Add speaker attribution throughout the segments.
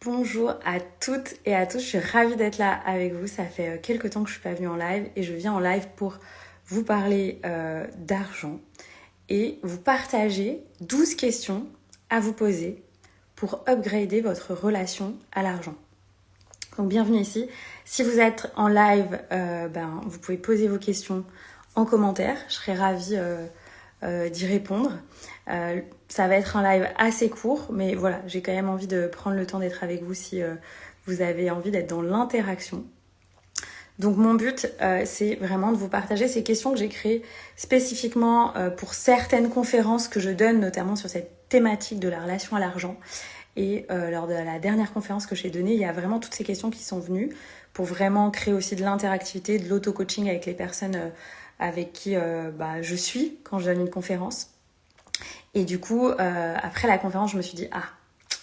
Speaker 1: Bonjour à toutes et à tous, je suis ravie d'être là avec vous. Ça fait quelques temps que je suis pas venue en live et je viens en live pour vous parler d'argent et vous partager 12 questions à vous poser pour upgrader votre relation à l'argent. Donc bienvenue ici. Si vous êtes en live, vous pouvez poser vos questions en commentaire. Je serai ravie d'y répondre. Ça va être un live assez court, mais voilà, j'ai quand même envie de prendre le temps d'être avec vous si vous avez envie d'être dans l'interaction. Donc mon but, c'est vraiment de vous partager ces questions que j'ai créées spécifiquement pour certaines conférences que je donne, notamment sur cette thématique de la relation à l'argent. Et lors de la dernière conférence que j'ai donnée, il y a vraiment toutes ces questions qui sont venues pour vraiment créer aussi de l'interactivité, de l'auto-coaching avec les personnes avec qui je suis quand je donne une conférence. Et du coup, après la conférence, je me suis dit,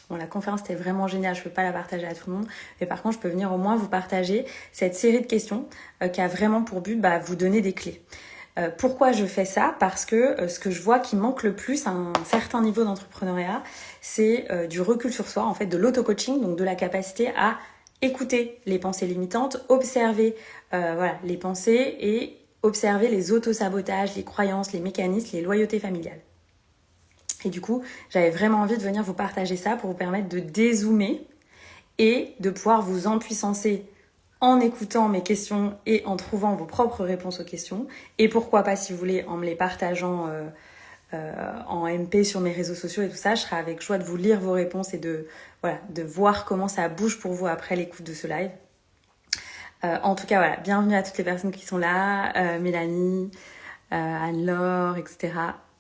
Speaker 1: la conférence était vraiment géniale, je peux pas la partager à tout le monde, mais par contre, je peux venir au moins vous partager cette série de questions qui a vraiment pour but vous donner des clés. Pourquoi je fais ça ? Parce que ce que je vois qui manque le plus à un certain niveau d'entrepreneuriat, c'est du recul sur soi, en fait, de l'auto-coaching, donc de la capacité à écouter les pensées limitantes, observer les pensées et observer les auto-sabotages, les croyances, les mécanismes, les loyautés familiales. Et du coup, j'avais vraiment envie de venir vous partager ça pour vous permettre de dézoomer et de pouvoir vous empuissancer en écoutant mes questions et en trouvant vos propres réponses aux questions. Et pourquoi pas, si vous voulez, en me les partageant en MP sur mes réseaux sociaux et tout ça, je serai avec joie de vous lire vos réponses et de voir comment ça bouge pour vous après l'écoute de ce live. En tout cas, bienvenue à toutes les personnes qui sont là, Mélanie, Anne-Laure, etc.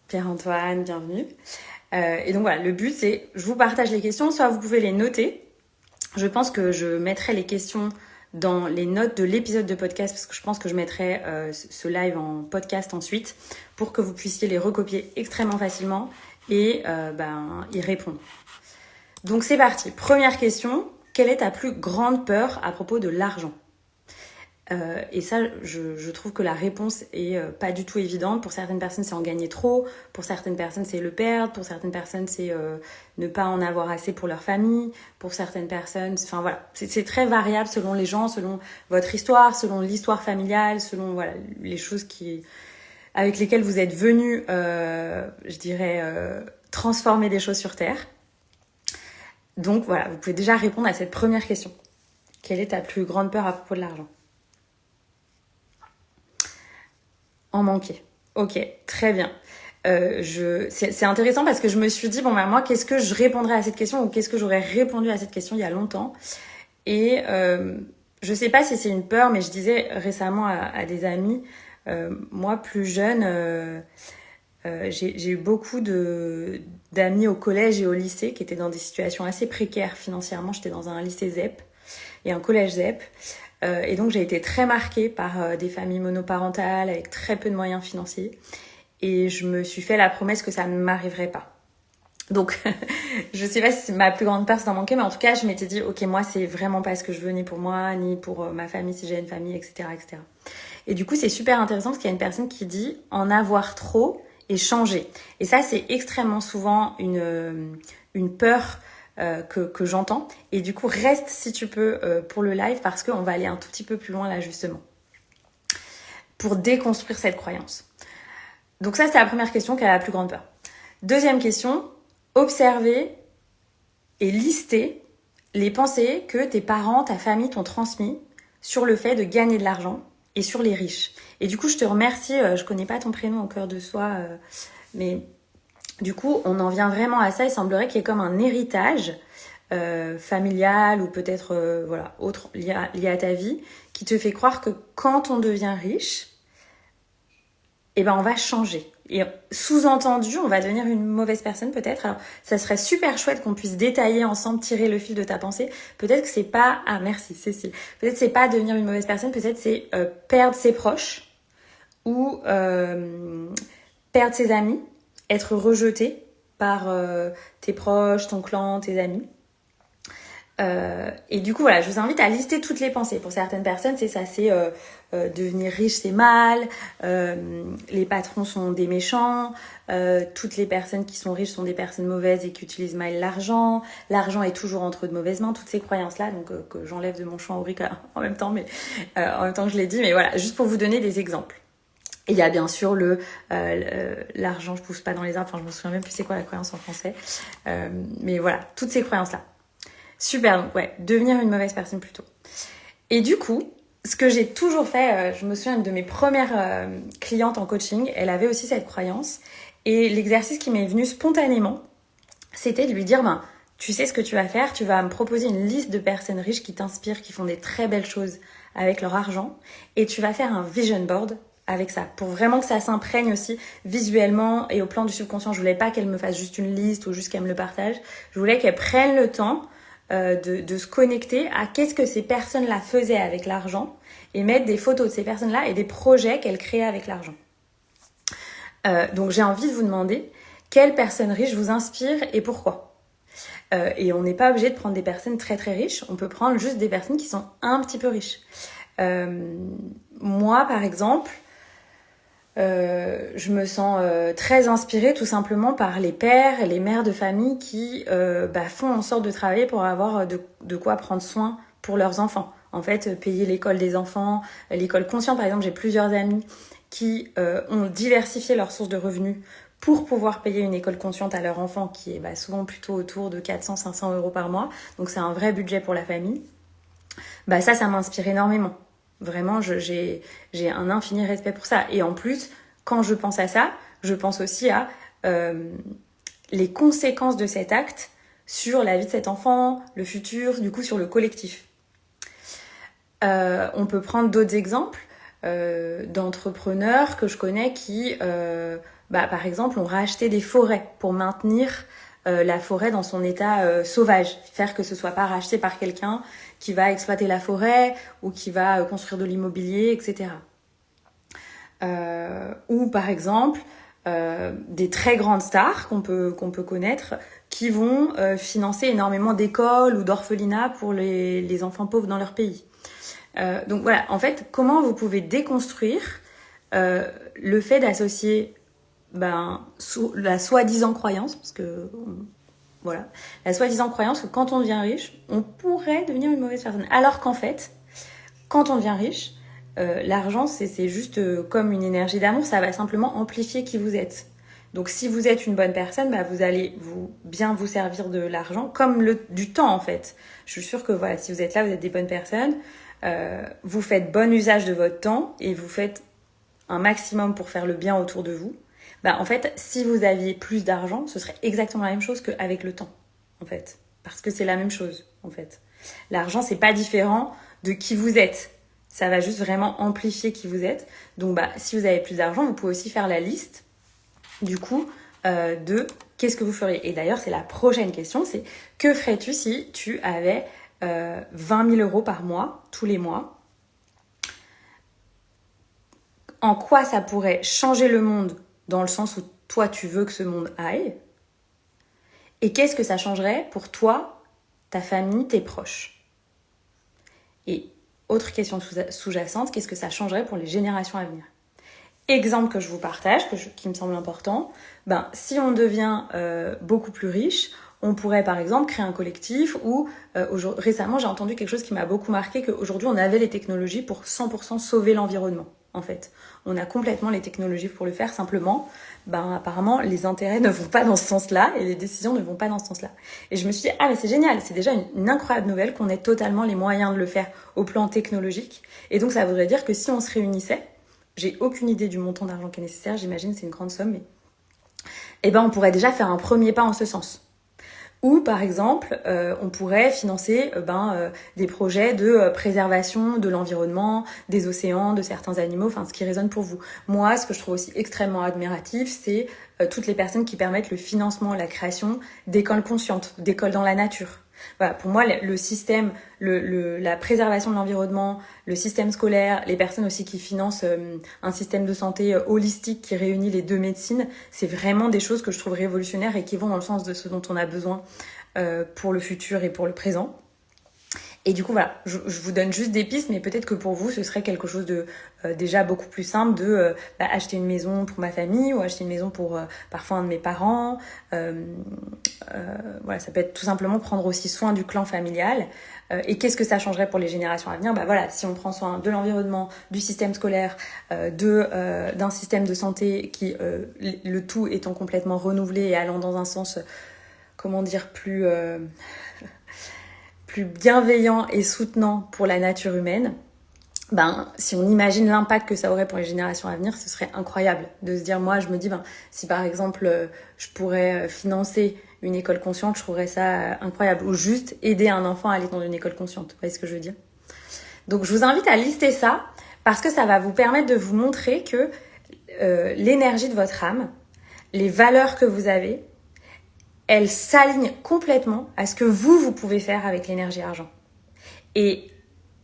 Speaker 1: Pierre-Antoine, bienvenue. Et donc le but c'est, je vous partage les questions, soit vous pouvez les noter. Je pense que je mettrai les questions dans les notes de l'épisode de podcast, parce que je pense que je mettrai ce live en podcast ensuite, pour que vous puissiez les recopier extrêmement facilement et y répondre. Donc c'est parti. Première question, quelle est ta plus grande peur à propos de l'argent ? Et ça, je trouve que la réponse est pas du tout évidente. Pour certaines personnes, c'est en gagner trop. Pour certaines personnes, c'est le perdre. Pour certaines personnes, c'est ne pas en avoir assez pour leur famille. Pour certaines personnes, c'est très variable selon les gens, selon votre histoire, selon l'histoire familiale, selon les choses avec lesquelles vous êtes venus, transformer des choses sur Terre. Donc vous pouvez déjà répondre à cette première question. Quelle est ta plus grande peur à propos de l'argent ? En manquer. Ok, très bien. C'est intéressant parce que je me suis dit, moi, qu'est-ce que je répondrais à cette question ou qu'est-ce que j'aurais répondu à cette question il y a longtemps. Et je sais pas si c'est une peur, mais je disais récemment à des amis, moi, plus jeune, j'ai eu beaucoup d'amis au collège et au lycée qui étaient dans des situations assez précaires financièrement. J'étais dans un lycée ZEP et un collège ZEP. Et donc, j'ai été très marquée par des familles monoparentales avec très peu de moyens financiers. Et je me suis fait la promesse que ça ne m'arriverait pas. Donc, je sais pas si c'est ma plus grande peur, c'est d'en manquer, mais en tout cas, je m'étais dit, ok, moi, c'est vraiment pas ce que je veux, ni pour moi, ni pour ma famille, si j'ai une famille, etc., etc. Et du coup, c'est super intéressant parce qu'il y a une personne qui dit en avoir trop et changer. Et ça, c'est extrêmement souvent une peur que j'entends. Et du coup, reste si tu peux pour le live parce qu'on va aller un tout petit peu plus loin là justement pour déconstruire cette croyance. Donc ça, c'est la première question, quelle est la plus grande peur. Deuxième question, observer et lister les pensées que tes parents, ta famille t'ont transmis sur le fait de gagner de l'argent et sur les riches. Et du coup, je te remercie, je connais pas ton prénom au cœur de soi, mais du coup, on en vient vraiment à ça. Il semblerait qu'il y ait comme un héritage familial ou peut-être autre lié à ta vie qui te fait croire que quand on devient riche, on va changer. Et sous-entendu, on va devenir une mauvaise personne peut-être. Alors, ça serait super chouette qu'on puisse détailler ensemble, tirer le fil de ta pensée. Peut-être que c'est pas... Ah, merci Cécile. Peut-être que c'est pas devenir une mauvaise personne, peut-être c'est perdre ses proches ou perdre ses amis, être rejeté par tes proches, ton clan, tes amis. Et du coup, voilà, je vous invite à lister toutes les pensées. Pour certaines personnes, c'est ça, c'est devenir riche, c'est mal, les patrons sont des méchants, toutes les personnes qui sont riches sont des personnes mauvaises et qui utilisent mal l'argent, l'argent est toujours entre de mauvaises mains, toutes ces croyances-là, donc que j'enlève de mon champ aurique en même temps, mais en même temps que je l'ai dit, mais voilà, juste pour vous donner des exemples. Il y a bien sûr l'argent, je pousse pas dans les arbres, enfin je me souviens même plus c'est quoi la croyance en français, mais voilà, toutes ces croyances-là. Super, donc ouais, devenir une mauvaise personne plutôt. Et du coup, ce que j'ai toujours fait, je me souviens de mes premières clientes en coaching, elle avait aussi cette croyance. Et l'exercice qui m'est venu spontanément, c'était de lui dire, tu sais ce que tu vas faire, tu vas me proposer une liste de personnes riches qui t'inspirent, qui font des très belles choses avec leur argent, et tu vas faire un vision board avec ça, pour vraiment que ça s'imprègne aussi visuellement et au plan du subconscient. Je voulais pas qu'elle me fasse juste une liste ou juste qu'elle me le partage, je voulais qu'elle prenne le temps de se connecter à qu'est-ce que ces personnes-là faisaient avec l'argent et mettre des photos de ces personnes-là et des projets qu'elles créaient avec l'argent. Donc j'ai envie de vous demander quelles personnes riches vous inspirent et pourquoi. Et on n'est pas obligé de prendre des personnes très très riches, on peut prendre juste des personnes qui sont un petit peu riches. Moi par exemple, je me sens très inspirée tout simplement par les pères et les mères de famille qui font en sorte de travailler pour avoir de quoi prendre soin pour leurs enfants. En fait, payer l'école des enfants, l'école consciente par exemple, j'ai plusieurs amis qui ont diversifié leurs sources de revenus pour pouvoir payer une école consciente à leur enfant qui est souvent plutôt autour de 400-500 euros par mois. Donc c'est un vrai budget pour la famille. Ça m'inspire énormément. Vraiment, j'ai un infini respect pour ça. Et en plus, quand je pense à ça, je pense aussi à les conséquences de cet acte sur la vie de cet enfant, le futur, du coup sur le collectif. On peut prendre d'autres exemples d'entrepreneurs que je connais qui, par exemple, ont racheté des forêts pour maintenir la forêt dans son état sauvage, faire que ce soit pas racheté par quelqu'un qui va exploiter la forêt ou qui va construire de l'immobilier, etc. Ou par exemple des très grandes stars qu'on peut connaître qui vont financer énormément d'écoles ou d'orphelinats pour les enfants pauvres dans leur pays. Donc voilà, en fait, comment vous pouvez déconstruire le fait d'associer la soi-disant croyance, parce que voilà, la soi-disant croyance que quand on devient riche, on pourrait devenir une mauvaise personne. Alors qu'en fait, quand on devient riche, l'argent, c'est juste comme une énergie d'amour, ça va simplement amplifier qui vous êtes. Donc si vous êtes une bonne personne, vous allez bien vous servir de l'argent, comme du temps en fait. Je suis sûre que voilà, si vous êtes là, vous êtes des bonnes personnes, vous faites bon usage de votre temps et vous faites un maximum pour faire le bien autour de vous. En fait, si vous aviez plus d'argent, ce serait exactement la même chose qu'avec le temps, en fait. Parce que c'est la même chose, en fait. L'argent, c'est pas différent de qui vous êtes. Ça va juste vraiment amplifier qui vous êtes. Donc, si vous avez plus d'argent, vous pouvez aussi faire la liste, du coup, de qu'est-ce que vous feriez. Et d'ailleurs, c'est la prochaine question, c'est que ferais-tu si tu avais 20 000 euros par mois, tous les mois? En quoi ça pourrait changer le monde dans le sens où toi, tu veux que ce monde aille? Et qu'est-ce que ça changerait pour toi, ta famille, tes proches? Et autre question sous-jacente, qu'est-ce que ça changerait pour les générations à venir? Exemple que je vous partage, qui me semble important, si on devient beaucoup plus riche, on pourrait par exemple créer un collectif où récemment j'ai entendu quelque chose qui m'a beaucoup marqué, qu'aujourd'hui on avait les technologies pour 100% sauver l'environnement. En fait, on a complètement les technologies pour le faire, simplement, apparemment, les intérêts ne vont pas dans ce sens-là et les décisions ne vont pas dans ce sens-là. Et je me suis dit, mais c'est génial, c'est déjà une incroyable nouvelle qu'on ait totalement les moyens de le faire au plan technologique. Et donc, ça voudrait dire que si on se réunissait, j'ai aucune idée du montant d'argent qui est nécessaire, j'imagine c'est une grande somme, mais on pourrait déjà faire un premier pas en ce sens. Ou par exemple, on pourrait financer des projets de préservation de l'environnement, des océans, de certains animaux, enfin ce qui résonne pour vous. Moi, ce que je trouve aussi extrêmement admiratif, c'est toutes les personnes qui permettent le financement, la création d'écoles conscientes, d'écoles dans la nature. Voilà, pour moi, le système, la préservation de l'environnement, le système scolaire, les personnes aussi qui financent un système de santé holistique qui réunit les deux médecines, c'est vraiment des choses que je trouve révolutionnaires et qui vont dans le sens de ce dont on a besoin pour le futur et pour le présent. Et du coup, voilà, je vous donne juste des pistes, mais peut-être que pour vous, ce serait quelque chose de déjà beaucoup plus simple de acheter une maison pour ma famille ou acheter une maison pour parfois un de mes parents. Voilà, ça peut être tout simplement prendre aussi soin du clan familial. Et qu'est-ce que ça changerait pour les générations à venir ? Voilà, si on prend soin de l'environnement, du système scolaire, d'un système de santé qui, le tout étant complètement renouvelé et allant dans un sens, comment dire, plus bienveillant et soutenant pour la nature humaine, si on imagine l'impact que ça aurait pour les générations à venir, ce serait incroyable de se dire, moi je me dis, si par exemple je pourrais financer une école consciente, je trouverais ça incroyable, ou juste aider un enfant à aller dans une école consciente, vous voyez ce que je veux dire ? Donc je vous invite à lister ça, parce que ça va vous permettre de vous montrer que l'énergie de votre âme, les valeurs que vous avez, elle s'aligne complètement à ce que vous pouvez faire avec l'énergie argent. Et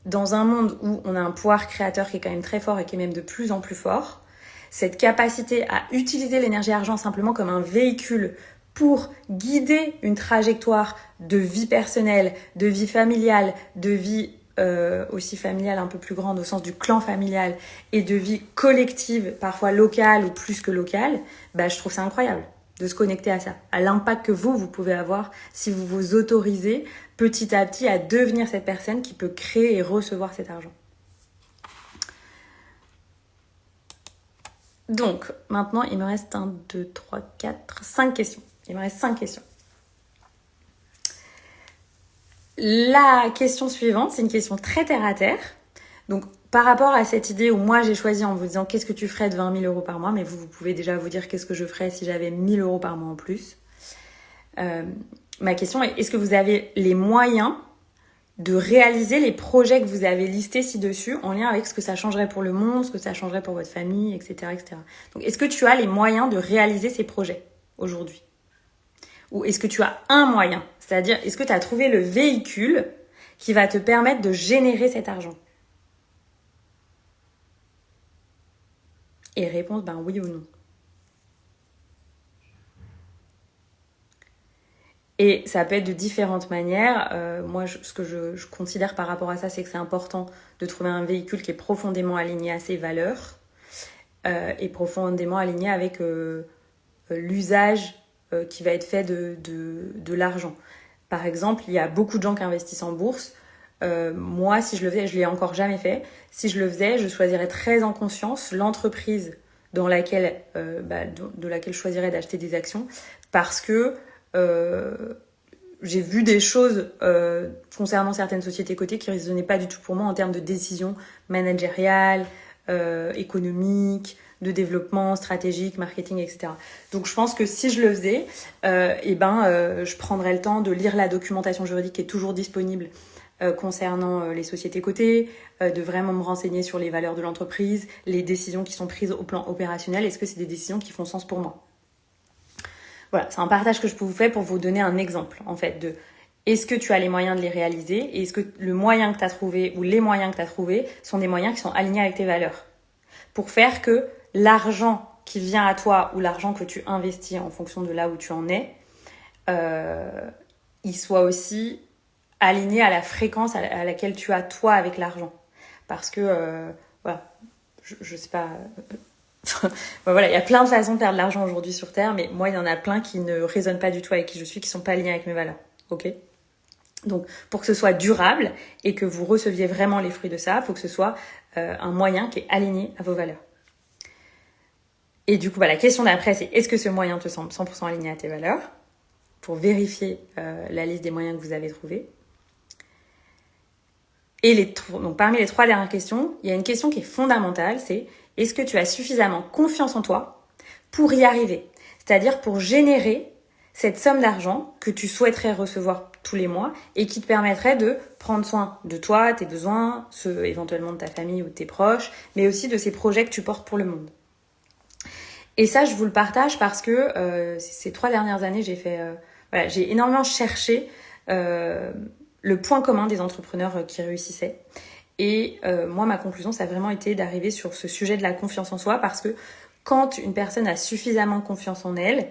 Speaker 1: dans un monde où on a un pouvoir créateur qui est quand même très fort et qui est même de plus en plus fort, cette capacité à utiliser l'énergie argent simplement comme un véhicule pour guider une trajectoire de vie personnelle, de vie familiale, de vie aussi familiale un peu plus grande au sens du clan familial et de vie collective, parfois locale ou plus que locale, je trouve ça incroyable de se connecter à ça, à l'impact que vous pouvez avoir si vous vous autorisez petit à petit à devenir cette personne qui peut créer et recevoir cet argent. Donc, maintenant, il me reste 1, 2, 3, 4, 5 questions. Il me reste 5 questions. La question suivante, c'est une question très terre à terre. Donc, par rapport à cette idée où moi j'ai choisi en vous disant qu'est-ce que tu ferais de 20 000 € par mois, mais vous pouvez déjà vous dire qu'est-ce que je ferais si j'avais 1 000 € par mois en plus. Ma question est, est-ce que vous avez les moyens de réaliser les projets que vous avez listés ci-dessus en lien avec ce que ça changerait pour le monde, ce que ça changerait pour votre famille, etc., etc. Donc, est-ce que tu as les moyens de réaliser ces projets aujourd'hui ? Ou est-ce que tu as un moyen ? C'est-à-dire, est-ce que tu as trouvé le véhicule qui va te permettre de générer cet argent ? Et réponse, oui ou non. Et ça peut être de différentes manières. Moi, ce que je considère par rapport à ça, c'est que c'est important de trouver un véhicule qui est profondément aligné à ses valeurs et profondément aligné avec l'usage qui va être fait de l'argent. Par exemple, il y a beaucoup de gens qui investissent en bourse. Moi, si je le faisais, je ne l'ai encore jamais fait. Si je le faisais, je choisirais très en conscience l'entreprise dans laquelle, de laquelle je choisirais d'acheter des actions parce que j'ai vu des choses concernant certaines sociétés cotées qui ne résonnaient pas du tout pour moi en termes de décision managériale, économique, de développement stratégique, marketing, etc. Donc je pense que si je le faisais, je prendrais le temps de lire la documentation juridique qui est toujours disponible concernant les sociétés cotées, de vraiment me renseigner sur les valeurs de l'entreprise, les décisions qui sont prises au plan opérationnel, est-ce que c'est des décisions qui font sens pour moi ? Voilà, c'est un partage que je peux vous faire pour vous donner un exemple, en fait, de est-ce que tu as les moyens de les réaliser et est-ce que le moyen que tu as trouvé ou les moyens que tu as trouvés sont des moyens qui sont alignés avec tes valeurs pour faire que l'argent qui vient à toi ou l'argent que tu investis en fonction de là où tu en es, il soit aussi aligné à la fréquence à laquelle tu as toi avec l'argent. Parce que, je sais pas... il y a plein de façons de perdre de l'argent aujourd'hui sur Terre, mais moi, il y en a plein qui ne résonnent pas du tout avec qui je suis, qui sont pas alignés avec mes valeurs. Ok ? Donc, pour que ce soit durable et que vous receviez vraiment les fruits de ça, il faut que ce soit un moyen qui est aligné à vos valeurs. Et du coup, la question d'après, c'est est-ce que ce moyen te semble 100% aligné à tes valeurs ? Pour vérifier la liste des moyens que vous avez trouvés. Et donc, parmi les 3 dernières questions, il y a une question qui est fondamentale, c'est est-ce que tu as suffisamment confiance en toi pour y arriver ? C'est-à-dire pour générer cette somme d'argent que tu souhaiterais recevoir tous les mois et qui te permettrait de prendre soin de toi, tes besoins, ceux éventuellement de ta famille ou de tes proches, mais aussi de ces projets que tu portes pour le monde. Et ça, je vous le partage parce que ces 3 dernières années, j'ai énormément cherché le point commun des entrepreneurs qui réussissaient. Et moi, ma conclusion, ça a vraiment été d'arriver sur ce sujet de la confiance en soi parce que quand une personne a suffisamment confiance en elle,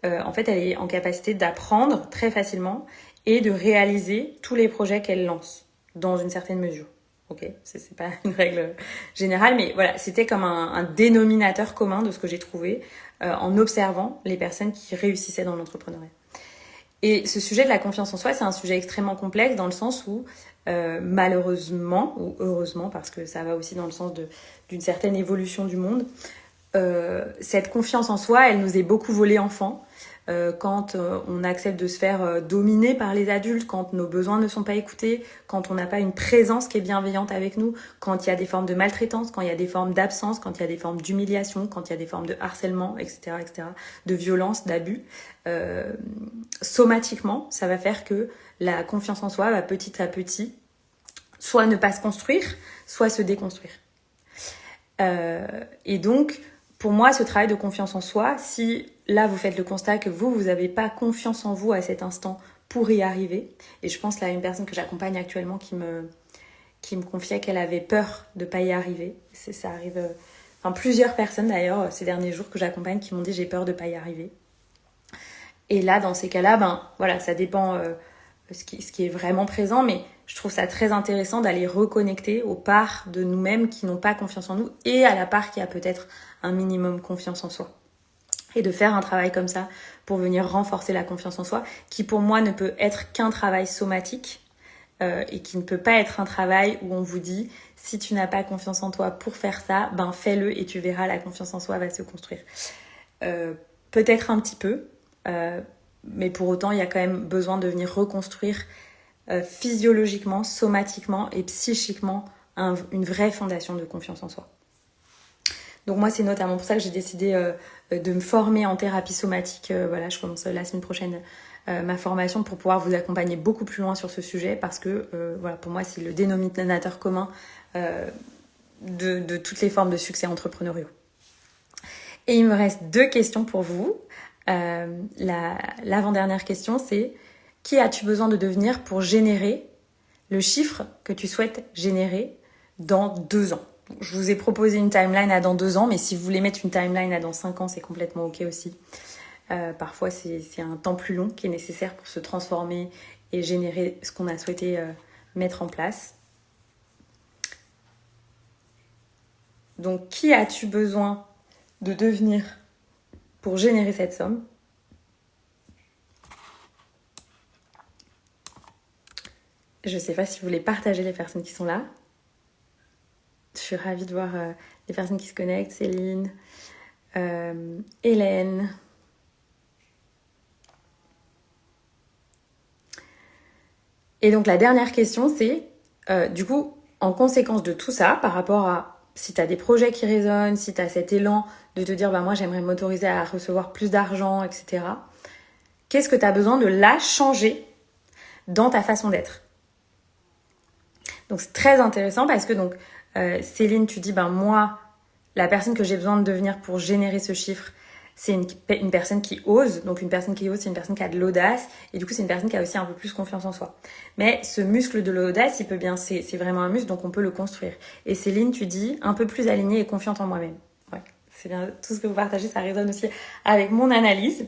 Speaker 1: en fait, elle est en capacité d'apprendre très facilement et de réaliser tous les projets qu'elle lance. dans une certaine mesure. Ok, c'est pas une règle générale, mais voilà, c'était comme un dénominateur commun de ce que j'ai trouvé en observant les personnes qui réussissaient dans l'entrepreneuriat. Et ce sujet de la confiance en soi, c'est un sujet extrêmement complexe dans le sens où, malheureusement, ou heureusement, parce que ça va aussi dans le sens d'une certaine évolution du monde, cette confiance en soi, elle nous est beaucoup volée enfant. Quand on accepte de se faire dominer par les adultes, quand nos besoins ne sont pas écoutés, quand on n'a pas une présence qui est bienveillante avec nous, quand il y a des formes de maltraitance, quand il y a des formes d'absence, quand il y a des formes d'humiliation, quand il y a des formes de harcèlement, etc., de violence, d'abus, somatiquement, ça va faire que la confiance en soi va petit à petit soit ne pas se construire, soit se déconstruire. Et donc, pour moi, ce travail de confiance en soi, si là, vous faites le constat que vous n'avez pas confiance en vous à cet instant pour y arriver, et je pense là à une personne que j'accompagne actuellement qui me confiait qu'elle avait peur de ne pas y arriver. Ça arrive, plusieurs personnes d'ailleurs ces derniers jours que j'accompagne qui m'ont dit j'ai peur de ne pas y arriver. Et là, dans ces cas-là, voilà, ça dépend ce qui est vraiment présent, mais je trouve ça très intéressant d'aller reconnecter aux parts de nous-mêmes qui n'ont pas confiance en nous et à la part qui a peut-être un minimum confiance en soi. Et de faire un travail comme ça pour venir renforcer la confiance en soi, qui pour moi ne peut être qu'un travail somatique et qui ne peut pas être un travail où on vous dit si tu n'as pas confiance en toi pour faire ça, fais-le et tu verras, la confiance en soi va se construire. Peut-être un petit peu, mais pour autant il y a quand même besoin de venir reconstruire physiologiquement, somatiquement et psychiquement une vraie fondation de confiance en soi. Donc moi, c'est notamment pour ça que j'ai décidé de me former en thérapie somatique. Voilà, je commence la semaine prochaine ma formation pour pouvoir vous accompagner beaucoup plus loin sur ce sujet parce que voilà, pour moi, c'est le dénominateur commun de toutes les formes de succès entrepreneuriaux. Et il me reste 2 questions pour vous. L'avant-dernière question, c'est qui as-tu besoin de devenir pour générer le chiffre que tu souhaites générer dans 2 ans? Je vous ai proposé une timeline à dans 2 ans, mais si vous voulez mettre une timeline à dans 5 ans, c'est complètement ok aussi. Parfois, c'est un temps plus long qui est nécessaire pour se transformer et générer ce qu'on a souhaité mettre en place. Donc, qui as-tu besoin de devenir pour générer cette somme? Je ne sais pas si vous voulez partager les personnes qui sont là. Je suis ravie de voir les personnes qui se connectent. Céline, Hélène. Et donc la dernière question, c'est du coup, en conséquence de tout ça, par rapport à si tu as des projets qui résonnent, si tu as cet élan de te dire moi j'aimerais m'autoriser à recevoir plus d'argent, etc. Qu'est-ce que tu as besoin de là changer dans ta façon d'être? Donc c'est très intéressant parce que donc Céline, tu dis moi, la personne que j'ai besoin de devenir pour générer ce chiffre, c'est une personne qui ose. Donc une personne qui ose, c'est une personne qui a de l'audace. Et du coup, c'est une personne qui a aussi un peu plus confiance en soi. Mais ce muscle de l'audace, il peut bien, c'est vraiment un muscle, donc on peut le construire. Et Céline, tu dis un peu plus alignée et confiante en moi-même. Ouais, c'est bien, tout ce que vous partagez, ça résonne aussi avec mon analyse.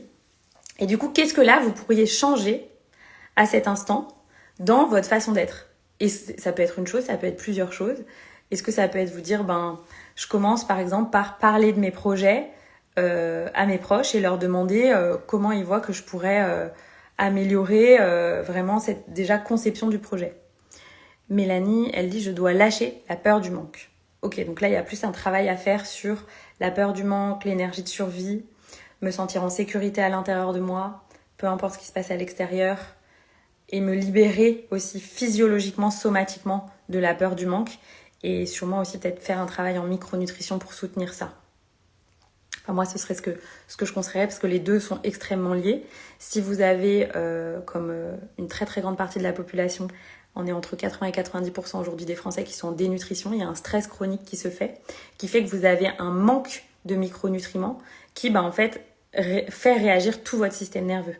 Speaker 1: Et du coup, qu'est-ce que là, vous pourriez changer à cet instant dans votre façon d'être? Et ça peut être une chose, ça peut être plusieurs choses. Est-ce que ça peut être vous dire, je commence par exemple par parler de mes projets à mes proches et leur demander comment ils voient que je pourrais améliorer vraiment cette déjà conception du projet. Mélanie, elle dit, je dois lâcher la peur du manque. Ok, donc là, il y a plus un travail à faire sur la peur du manque, l'énergie de survie, me sentir en sécurité à l'intérieur de moi, peu importe ce qui se passe à l'extérieur, et me libérer aussi physiologiquement, somatiquement de la peur du manque. Et sûrement aussi peut-être faire un travail en micronutrition pour soutenir ça. Moi, ce serait ce que je conseillerais parce que les deux sont extrêmement liés. Si vous avez, comme une très très grande partie de la population, on est entre 80 et 90% aujourd'hui des Français qui sont en dénutrition, il y a un stress chronique qui se fait, qui fait que vous avez un manque de micronutriments qui, en fait, fait réagir tout votre système nerveux.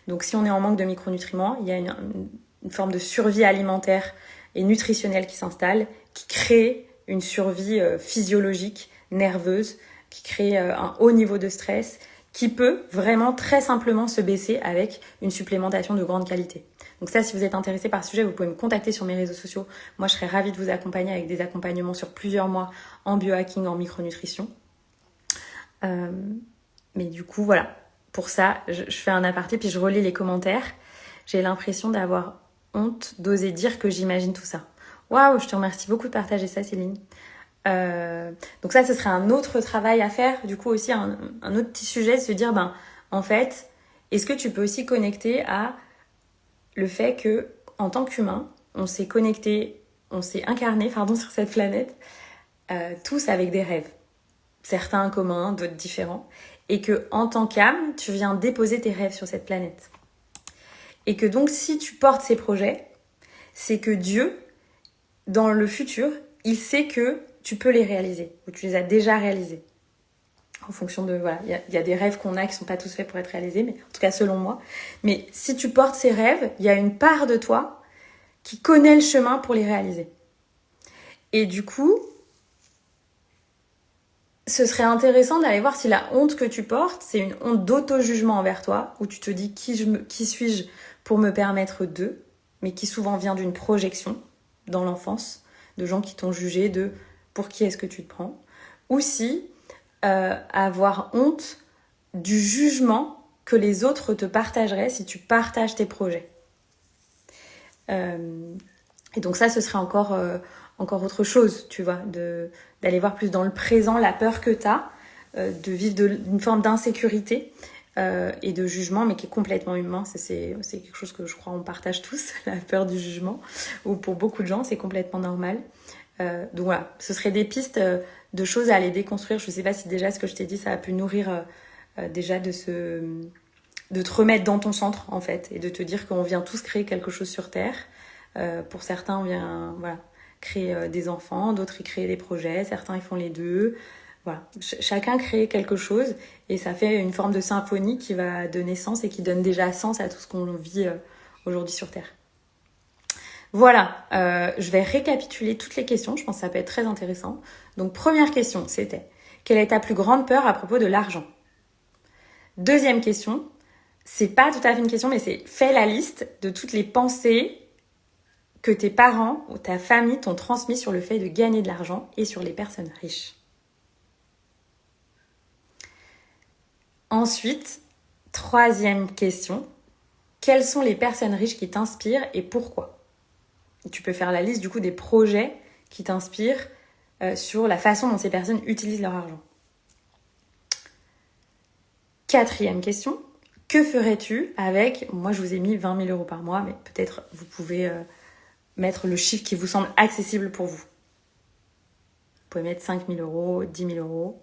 Speaker 1: Donc, si on est en manque de micronutriments, il y a une forme de survie alimentaire et nutritionnelle qui s'installe, qui crée une survie physiologique, nerveuse, qui crée un haut niveau de stress, qui peut vraiment très simplement se baisser avec une supplémentation de grande qualité. Donc ça, si vous êtes intéressé par ce sujet, vous pouvez me contacter sur mes réseaux sociaux. Moi, je serais ravie de vous accompagner avec des accompagnements sur plusieurs mois en biohacking, en micronutrition. Mais du coup, voilà. Pour ça, je fais un aparté, puis je relis les commentaires. J'ai l'impression d'avoir honte d'oser dire que j'imagine tout ça. Waouh, je te remercie beaucoup de partager ça, Céline. Donc ça, ce serait un autre travail à faire. Du coup, aussi, un autre petit sujet, de se dire, en fait, est-ce que tu peux aussi connecter à le fait que, en tant qu'humain, on s'est connecté, on s'est incarné, sur cette planète, tous avec des rêves. Certains communs, d'autres différents. Et que, en tant qu'âme, tu viens déposer tes rêves sur cette planète. Et que donc, si tu portes ces projets, c'est que Dieu, dans le futur, il sait que tu peux les réaliser, ou tu les as déjà réalisés. En fonction de, voilà, il y a des rêves qu'on a qui ne sont pas tous faits pour être réalisés, mais en tout cas selon moi. Mais si tu portes ces rêves, il y a une part de toi qui connaît le chemin pour les réaliser. Et du coup, ce serait intéressant d'aller voir si la honte que tu portes, c'est une honte d'auto-jugement envers toi, où tu te dis qui suis-je pour me permettre de, mais qui souvent vient d'une projection dans l'enfance, de gens qui t'ont jugé, de pour qui est-ce que tu te prends, ou si avoir honte du jugement que les autres te partageraient si tu partages tes projets. Et donc ça, ce serait encore autre chose, tu vois, d'aller voir plus dans le présent la peur que tu as, de vivre une forme d'insécurité et de jugement, mais qui est complètement humain. C'est quelque chose que je crois on partage tous, la peur du jugement, ou pour beaucoup de gens, c'est complètement normal. Donc voilà, ce serait des pistes de choses à aller déconstruire. Je ne sais pas si déjà ce que je t'ai dit, ça a pu nourrir déjà de te remettre dans ton centre, en fait, et de te dire qu'on vient tous créer quelque chose sur Terre. Pour certains, on vient créer des enfants, d'autres, ils créent des projets, certains, ils font les deux. Voilà. Chacun crée quelque chose et ça fait une forme de symphonie qui va donner sens et qui donne déjà sens à tout ce qu'on vit aujourd'hui sur Terre. Voilà, je vais récapituler toutes les questions, je pense que ça peut être très intéressant. Donc première question, c'était, quelle est ta plus grande peur à propos de l'argent ? Deuxième question, c'est pas tout à fait une question, mais c'est, fais la liste de toutes les pensées que tes parents ou ta famille t'ont transmises sur le fait de gagner de l'argent et sur les personnes riches. Ensuite, troisième question, quelles sont les personnes riches qui t'inspirent et pourquoi ? Tu peux faire la liste du coup des projets qui t'inspirent sur la façon dont ces personnes utilisent leur argent. Quatrième question, que ferais-tu avec, moi je vous ai mis 20 000 € par mois, mais peut-être vous pouvez mettre le chiffre qui vous semble accessible pour vous. Vous pouvez mettre 5 000 €, 10 000 €.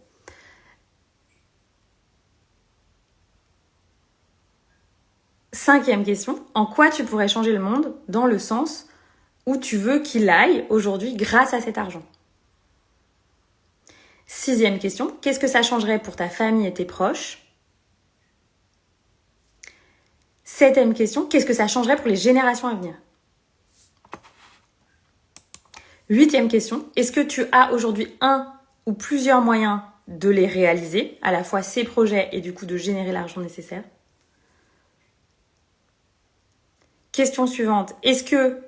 Speaker 1: Cinquième question, en quoi tu pourrais changer le monde dans le sens où tu veux qu'il aille aujourd'hui grâce à cet argent ? Sixième question, qu'est-ce que ça changerait pour ta famille et tes proches ? Septième question, qu'est-ce que ça changerait pour les générations à venir ? Huitième question, est-ce que tu as aujourd'hui un ou plusieurs moyens de les réaliser, à la fois ces projets et du coup de générer l'argent nécessaire ? Question suivante, est-ce que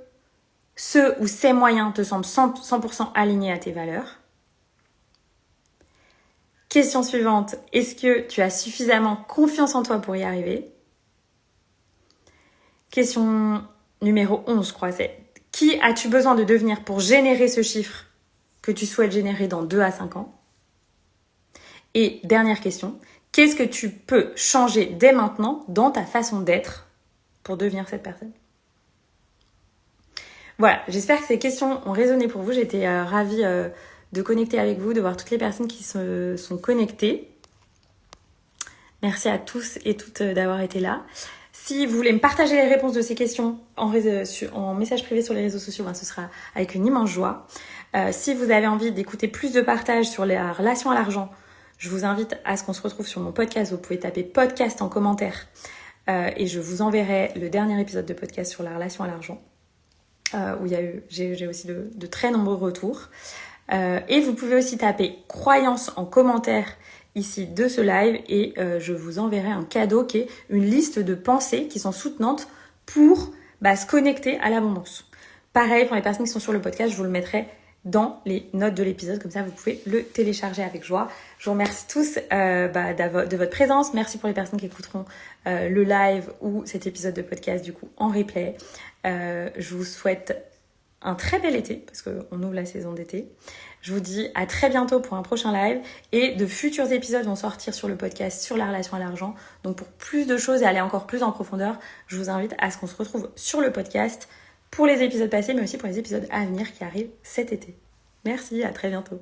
Speaker 1: ce ou ces moyens te semblent 100% alignés à tes valeurs ? Question suivante, est-ce que tu as suffisamment confiance en toi pour y arriver ? Question numéro 11, je crois, c'est qui as-tu besoin de devenir pour générer ce chiffre que tu souhaites générer dans 2 à 5 ans ? Et dernière question, qu'est-ce que tu peux changer dès maintenant dans ta façon d'être pour devenir cette personne ? Voilà, j'espère que ces questions ont résonné pour vous. J'étais ravie de connecter avec vous, de voir toutes les personnes qui se sont connectées. Merci à tous et toutes d'avoir été là. Si vous voulez me partager les réponses de ces questions en message privé sur les réseaux sociaux, ce sera avec une immense joie. Si vous avez envie d'écouter plus de partages sur la relation à l'argent, je vous invite à ce qu'on se retrouve sur mon podcast. Vous pouvez taper podcast en commentaire et je vous enverrai le dernier épisode de podcast sur la relation à l'argent. Où j'ai aussi de très nombreux retours. Et vous pouvez aussi taper croyance en commentaire ici de ce live et je vous enverrai un cadeau qui est une liste de pensées qui sont soutenantes pour se connecter à l'abondance. Pareil pour les personnes qui sont sur le podcast, je vous le mettrai dans les notes de l'épisode, comme ça vous pouvez le télécharger avec joie. Je vous remercie tous de votre présence. Merci pour les personnes qui écouteront le live ou cet épisode de podcast du coup en replay. Je vous souhaite un très bel été parce qu'on ouvre la saison d'été. Je vous dis à très bientôt pour un prochain live et de futurs épisodes vont sortir sur le podcast sur la relation à l'argent. Donc pour plus de choses et aller encore plus en profondeur, je vous invite à ce qu'on se retrouve sur le podcast pour les épisodes passés mais aussi pour les épisodes à venir qui arrivent cet été. Merci, à très bientôt.